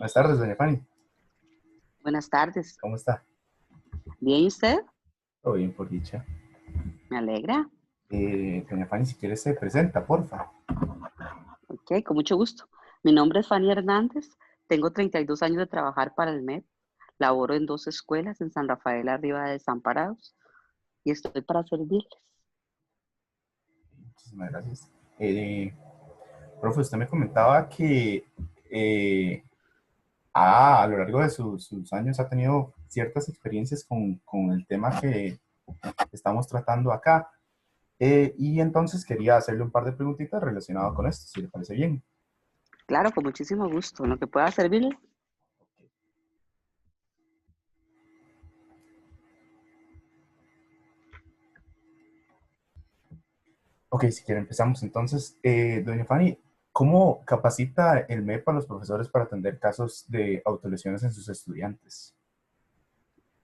Buenas tardes, doña Fanny. Buenas tardes. ¿Cómo está? ¿Bien y usted? Todo bien, por dicha. Me alegra. Doña Fanny, si quiere se presenta, porfa. Ok, con mucho gusto. Mi nombre es Fanny Hernández. Tengo 32 años de trabajar para el MED. Laboro en dos escuelas en San Rafael, arriba de Desamparados. Y estoy para servirles. Muchísimas gracias. Profe, usted me comentaba que a lo largo de sus años ha tenido ciertas experiencias con el tema que estamos tratando acá. Y entonces quería hacerle un par de preguntitas relacionadas con esto, si le parece bien. Claro, con muchísimo gusto. En lo que pueda servirles. Ok, si quiere empezamos entonces. Doña Fanny, ¿cómo capacita el MEP a los profesores para atender casos de autolesiones en sus estudiantes?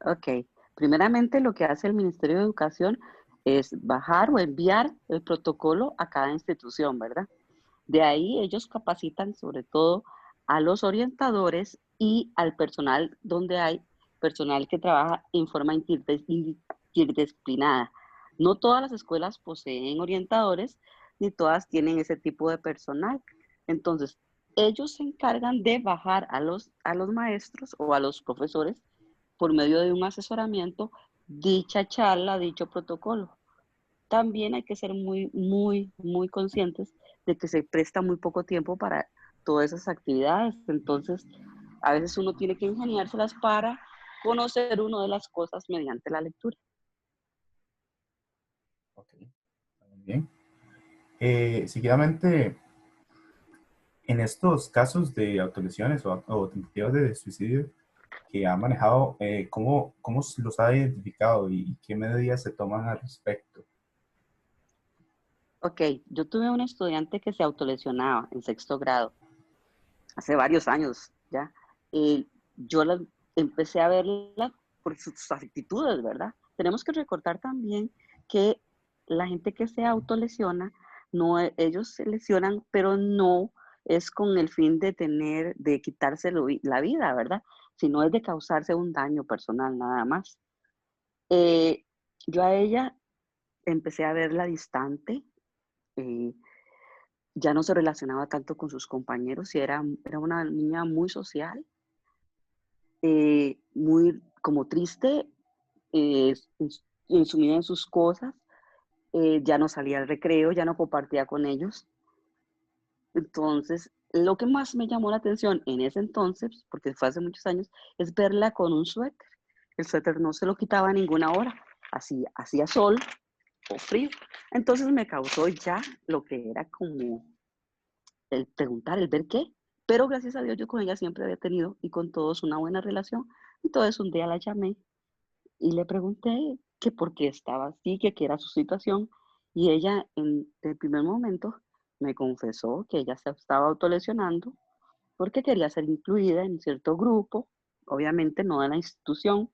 Ok. Primeramente, lo que hace el Ministerio de Educación es bajar o enviar el protocolo a cada institución, ¿verdad? De ahí ellos capacitan sobre todo a los orientadores y al personal donde hay personal que trabaja en forma interdisciplinada. No todas las escuelas poseen orientadores ni todas tienen ese tipo de personal. Entonces, ellos se encargan de bajar a los maestros o a los profesores por medio de un asesoramiento dicha charla, dicho protocolo. También hay que ser muy, muy, muy conscientes de que se presta muy poco tiempo para todas esas actividades. Entonces, a veces uno tiene que ingeniárselas para conocer una de las cosas mediante la lectura. Ok, muy bien. Seguidamente, en estos casos de autolesiones o tentativas de suicidio que ha manejado, ¿cómo los ha identificado y qué medidas se toman al respecto? Ok, yo tuve un estudiante que se autolesionaba en sexto grado, hace varios años ya. Yo empecé a verla por sus actitudes, ¿verdad? Tenemos que recordar también que la gente que se autolesiona, no, ellos se lesionan, pero no es con el fin de de quitarse la vida, ¿verdad? Sino es de causarse un daño personal nada más. Eh, yo a ella empecé a verla distante, eh, ya no se relacionaba tanto con sus compañeros y era una niña muy social, muy como triste, eh, sumida en sus cosas, ya no salía al recreo, ya no compartía con ellos. Entonces, lo que más me llamó la atención en ese entonces, porque fue hace muchos años, es verla con un suéter. El suéter no se lo quitaba a ninguna hora, hacía sol o frío. Entonces me causó ya lo que era como el preguntar, el ver qué. Pero gracias a Dios yo con ella siempre había tenido y con todos una buena relación. Entonces un día la llamé y le pregunté que por qué estaba así, que qué era su situación. Y ella en el primer momento me confesó que ella se estaba autolesionando porque quería ser incluida en cierto grupo, obviamente no de la institución,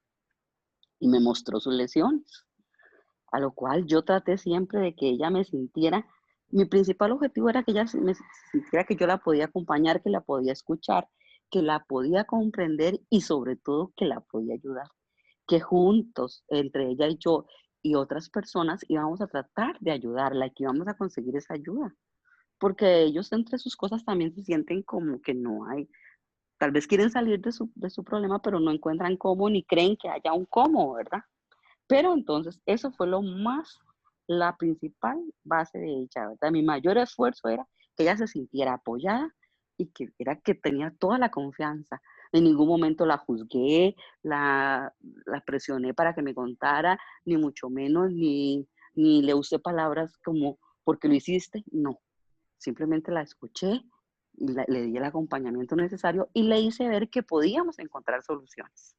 y me mostró sus lesiones, a lo cual yo traté siempre de que ella me sintiera, mi principal objetivo era que ella me sintiera que yo la podía acompañar, que la podía escuchar, que la podía comprender y sobre todo que la podía ayudar, que juntos, entre ella y yo y otras personas, íbamos a tratar de ayudarla y que íbamos a conseguir esa ayuda, porque ellos entre sus cosas también se sienten como que no hay, tal vez quieren salir de su problema, pero no encuentran cómo ni creen que haya un cómo, ¿verdad? Pero entonces, eso fue la principal base de ella, ¿verdad? Mi mayor esfuerzo era que ella se sintiera apoyada y que era que tenía toda la confianza. En ningún momento la juzgué, la presioné para que me contara, ni mucho menos, ni le usé palabras como, porque lo hiciste, no. Simplemente la escuché y le di el acompañamiento necesario y le hice ver que podíamos encontrar soluciones.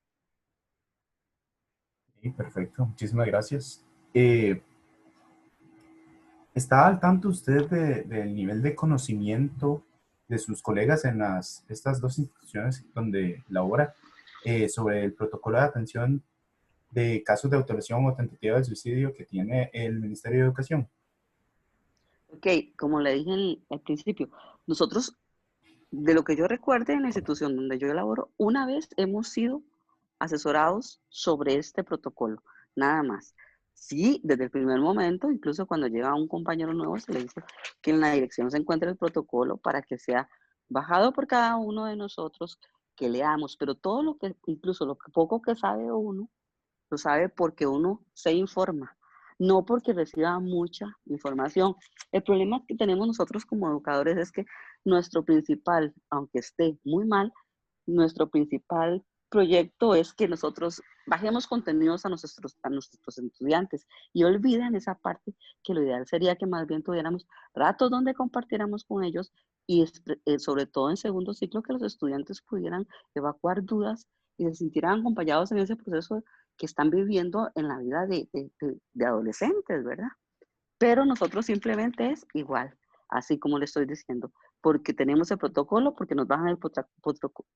Sí, perfecto, muchísimas gracias. Eh, ¿Está al tanto usted del nivel de conocimiento de sus colegas en estas dos instituciones donde labora sobre el protocolo de atención de casos de autolesión o tentativa de suicidio que tiene el Ministerio de Educación? Ok, como le dije al principio, nosotros de lo que yo recuerde en la institución donde yo laboro, una vez hemos sido asesorados sobre este protocolo, nada más. Sí, desde el primer momento, incluso cuando llega un compañero nuevo, se le dice que en la dirección se encuentra el protocolo para que sea bajado por cada uno de nosotros, que leamos, pero todo lo que, incluso lo poco que sabe uno, lo sabe porque uno se informa, no porque reciba mucha información. El problema que tenemos nosotros como educadores es que nuestro principal, aunque esté muy mal, nuestro principal proyecto es que nosotros bajemos contenidos a nuestros estudiantes y olvidan esa parte que lo ideal sería que más bien tuviéramos ratos donde compartiéramos con ellos y sobre todo en segundo ciclo que los estudiantes pudieran evacuar dudas y se sintieran acompañados en ese proceso que están viviendo en la vida de adolescentes, ¿verdad? Pero nosotros simplemente es igual, así como le estoy diciendo, porque tenemos el protocolo, porque nos bajan el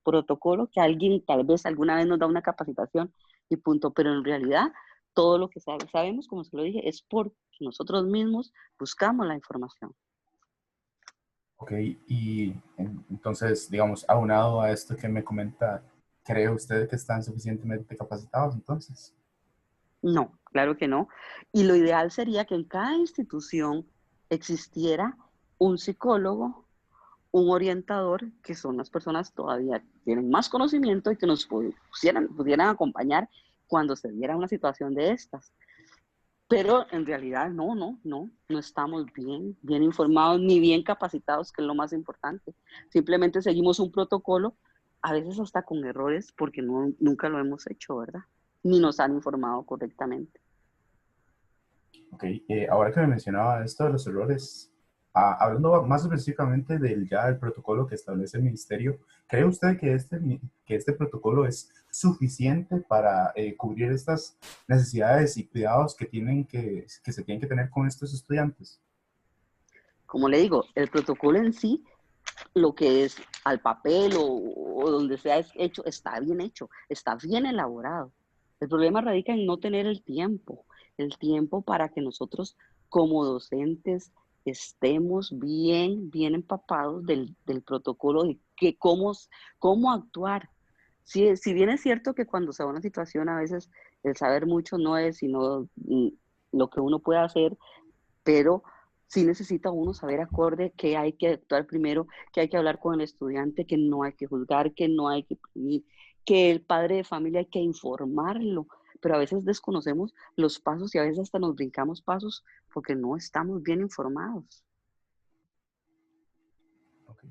protocolo, que alguien tal vez alguna vez nos da una capacitación y punto, pero en realidad todo lo que sabemos, como se lo dije, es porque nosotros mismos buscamos la información. Ok, y entonces, digamos, aunado a esto que me comenta, ¿cree usted que están suficientemente capacitados entonces? No, claro que no. Y lo ideal sería que en cada institución existiera un psicólogo, un orientador, que son las personas todavía que tienen más conocimiento y que nos pudieran acompañar cuando se diera una situación de estas. Pero en realidad no estamos bien informados ni bien capacitados, que es lo más importante. Simplemente seguimos un protocolo, a veces hasta con errores, porque nunca lo hemos hecho, ¿verdad? Ni nos han informado correctamente. Ok, ahora que me mencionaba esto de los errores, hablando más específicamente del ya el protocolo que establece el ministerio, ¿cree usted que este protocolo es suficiente para cubrir estas necesidades y cuidados que se tienen que tener con estos estudiantes? Como le digo, el protocolo en sí, lo que es al papel o donde sea hecho, está bien elaborado. El problema radica en no tener el tiempo para que nosotros como docentes estemos bien empapados del protocolo, de cómo actuar. Si bien es cierto que cuando se da una situación a veces el saber mucho no es sino lo que uno puede hacer, pero sí necesita uno saber acorde que hay que actuar primero, que hay que hablar con el estudiante, que no hay que juzgar, que no hay que punir, que el padre de familia hay que informarlo, pero a veces desconocemos los pasos y a veces hasta nos brincamos pasos porque no estamos bien informados. Ok,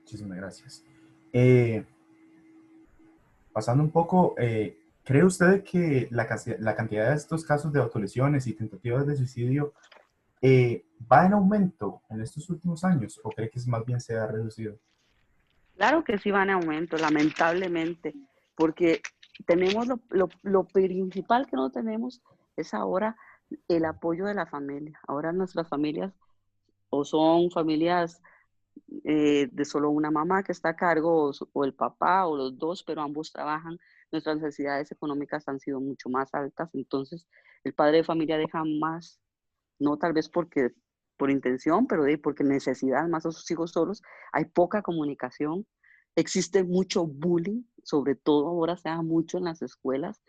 muchísimas gracias. Eh, Pasando un poco, ¿cree usted que la cantidad de estos casos de autolesiones y tentativas de suicidio va en aumento en estos últimos años o cree que más bien se ha reducido? Claro que sí van en aumento, lamentablemente, porque tenemos lo principal que no tenemos es ahora el apoyo de la familia. Ahora nuestras familias o son familias de solo una mamá que está a cargo o el papá o los dos, pero ambos trabajan. Nuestras necesidades económicas han sido mucho más altas, entonces el padre de familia deja más, no tal vez porque por intención, pero porque necesidad más a sus hijos solos. Hay poca comunicación, existe mucho bullying, sobre todo ahora se da mucho en las escuelas,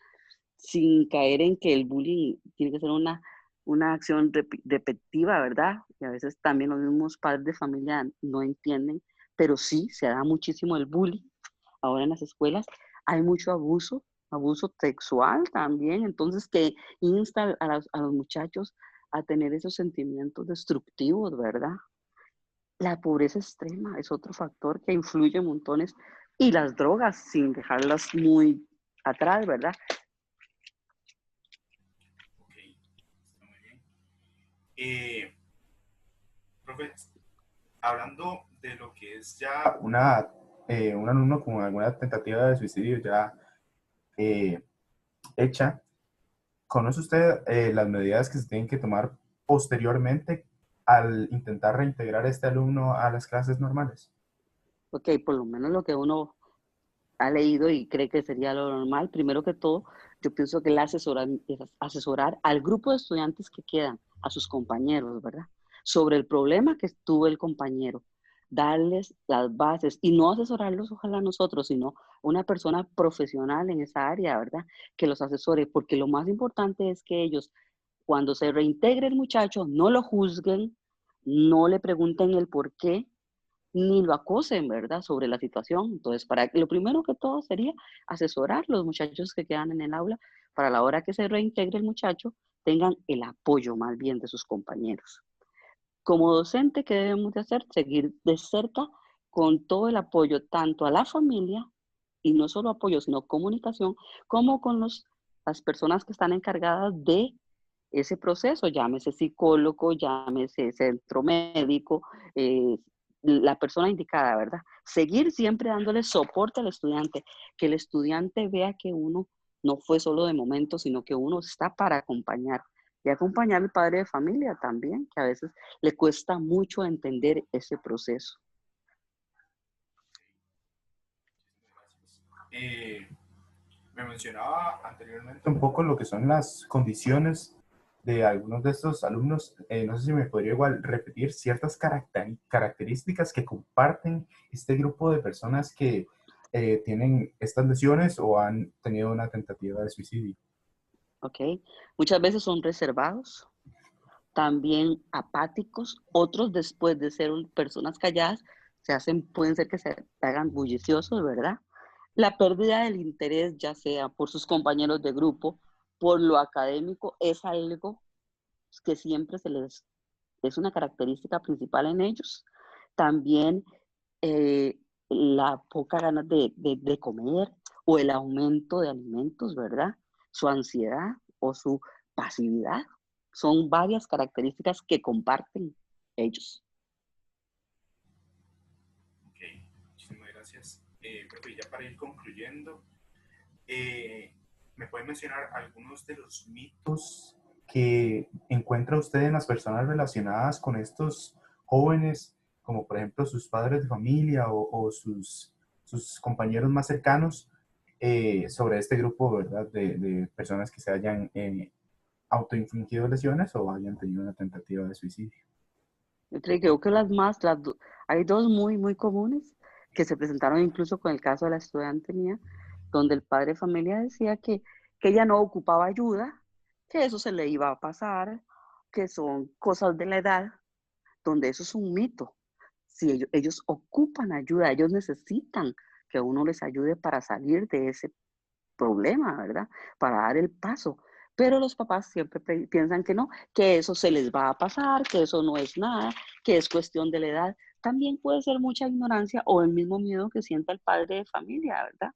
sin caer en que el bullying tiene que ser una acción repetitiva, ¿verdad? Y a veces también los mismos padres de familia no entienden, pero sí, se da muchísimo el bullying ahora en las escuelas. Hay mucho abuso sexual también, entonces que insta a los muchachos a tener esos sentimientos destructivos, ¿verdad? La pobreza extrema es otro factor que influye montones y las drogas, sin dejarlas muy atrás, ¿verdad? Ok, está muy bien. Eh, Profe, hablando de lo que es ya un alumno con alguna tentativa de suicidio ya eh, hecha, ¿conoce usted las medidas que se tienen que tomar posteriormente al intentar reintegrar a este alumno a las clases normales? Ok, por lo menos lo que uno ha leído y cree que sería lo normal, primero que todo, yo pienso que es asesorar al grupo de estudiantes que quedan, a sus compañeros, ¿verdad? Sobre el problema que tuvo el compañero. darles las bases y no asesorarlos, ojalá nosotros, sino una persona profesional en esa área, ¿verdad? Que los asesore, porque lo más importante es que ellos, cuando se reintegre el muchacho, no lo juzguen, no le pregunten el por qué, ni lo acosen, ¿verdad? Sobre la situación. Entonces, lo primero que todo sería asesorar a los muchachos que quedan en el aula para la hora que se reintegre el muchacho, tengan el apoyo más bien de sus compañeros. Como docente, ¿qué debemos de hacer? Seguir de cerca con todo el apoyo, tanto a la familia, y no solo apoyo, sino comunicación, como con las personas que están encargadas de ese proceso, llámese psicólogo, llámese centro médico, la persona indicada, ¿verdad? Seguir siempre dándole soporte al estudiante, que el estudiante vea que uno no fue solo de momento, sino que uno está para acompañar. Y acompañar al padre de familia también, que a veces le cuesta mucho entender ese proceso. Eh, Me mencionaba anteriormente un poco lo que son las condiciones de algunos de estos alumnos. No sé si me podría igual repetir ciertas características que comparten este grupo de personas que tienen estas lesiones o han tenido una tentativa de suicidio. ¿Ok? Muchas veces son reservados, también apáticos, otros después de ser personas calladas, pueden ser que se hagan bulliciosos, ¿verdad? La pérdida del interés, ya sea por sus compañeros de grupo, por lo académico, es algo que siempre es una característica principal en ellos. También eh, la poca ganas de comer o el aumento de alimentos, ¿verdad? Su ansiedad o su pasividad. Son varias características que comparten ellos. Ok, muchísimas gracias. Profe, ya para ir concluyendo, ¿me puede mencionar algunos de los mitos que encuentra usted en las personas relacionadas con estos jóvenes, como por ejemplo sus padres de familia o sus compañeros más cercanos, sobre este grupo, ¿verdad? De personas que se hayan autoinfligido lesiones o hayan tenido una tentativa de suicidio? Yo creo que hay dos muy, muy comunes que se presentaron incluso con el caso de la estudiante mía, donde el padre de familia decía que ella no ocupaba ayuda, que eso se le iba a pasar, que son cosas de la edad, donde eso es un mito. Si ellos ocupan ayuda, ellos necesitan que uno les ayude para salir de ese problema, ¿verdad? Para dar el paso. Pero los papás siempre piensan que no, que eso se les va a pasar, que eso no es nada, que es cuestión de la edad. También puede ser mucha ignorancia o el mismo miedo que sienta el padre de familia, ¿verdad?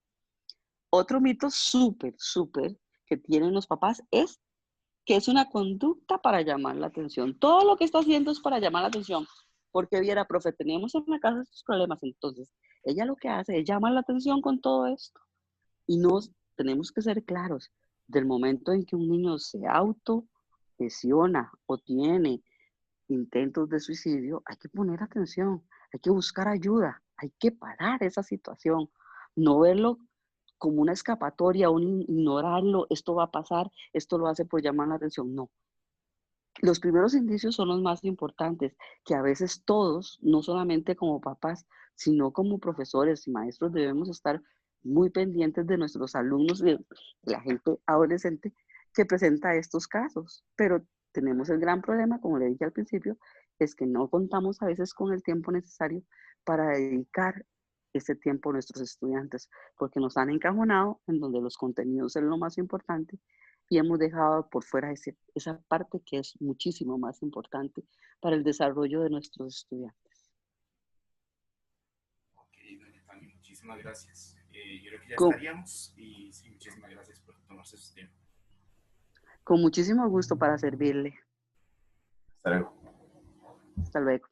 Otro mito súper, súper que tienen los papás es que es una conducta para llamar la atención. Todo lo que está haciendo es para llamar la atención. Porque viera, profe, tenemos en la casa estos problemas. Entonces, ella lo que hace es llamar la atención con todo esto. Y tenemos que ser claros, del momento en que un niño se auto lesiona o tiene intentos de suicidio, hay que poner atención, hay que buscar ayuda, hay que parar esa situación, no verlo como una escapatoria, ignorarlo, esto va a pasar, esto lo hace por llamar la atención, no. Los primeros indicios son los más importantes, que a veces todos, no solamente como papás, sino como profesores y maestros, debemos estar muy pendientes de nuestros alumnos, de la gente adolescente que presenta estos casos. Pero tenemos el gran problema, como le dije al principio, es que no contamos a veces con el tiempo necesario para dedicar ese tiempo a nuestros estudiantes, porque nos han encajonado en donde los contenidos son lo más importante y hemos dejado por fuera esa parte que es muchísimo más importante para el desarrollo de nuestros estudiantes. Ok, doña Tania, muchísimas gracias. Yo creo que ya Con, estaríamos y sí, muchísimas gracias por tomarse su tiempo. con muchísimo gusto para servirle. Hasta luego. Hasta luego.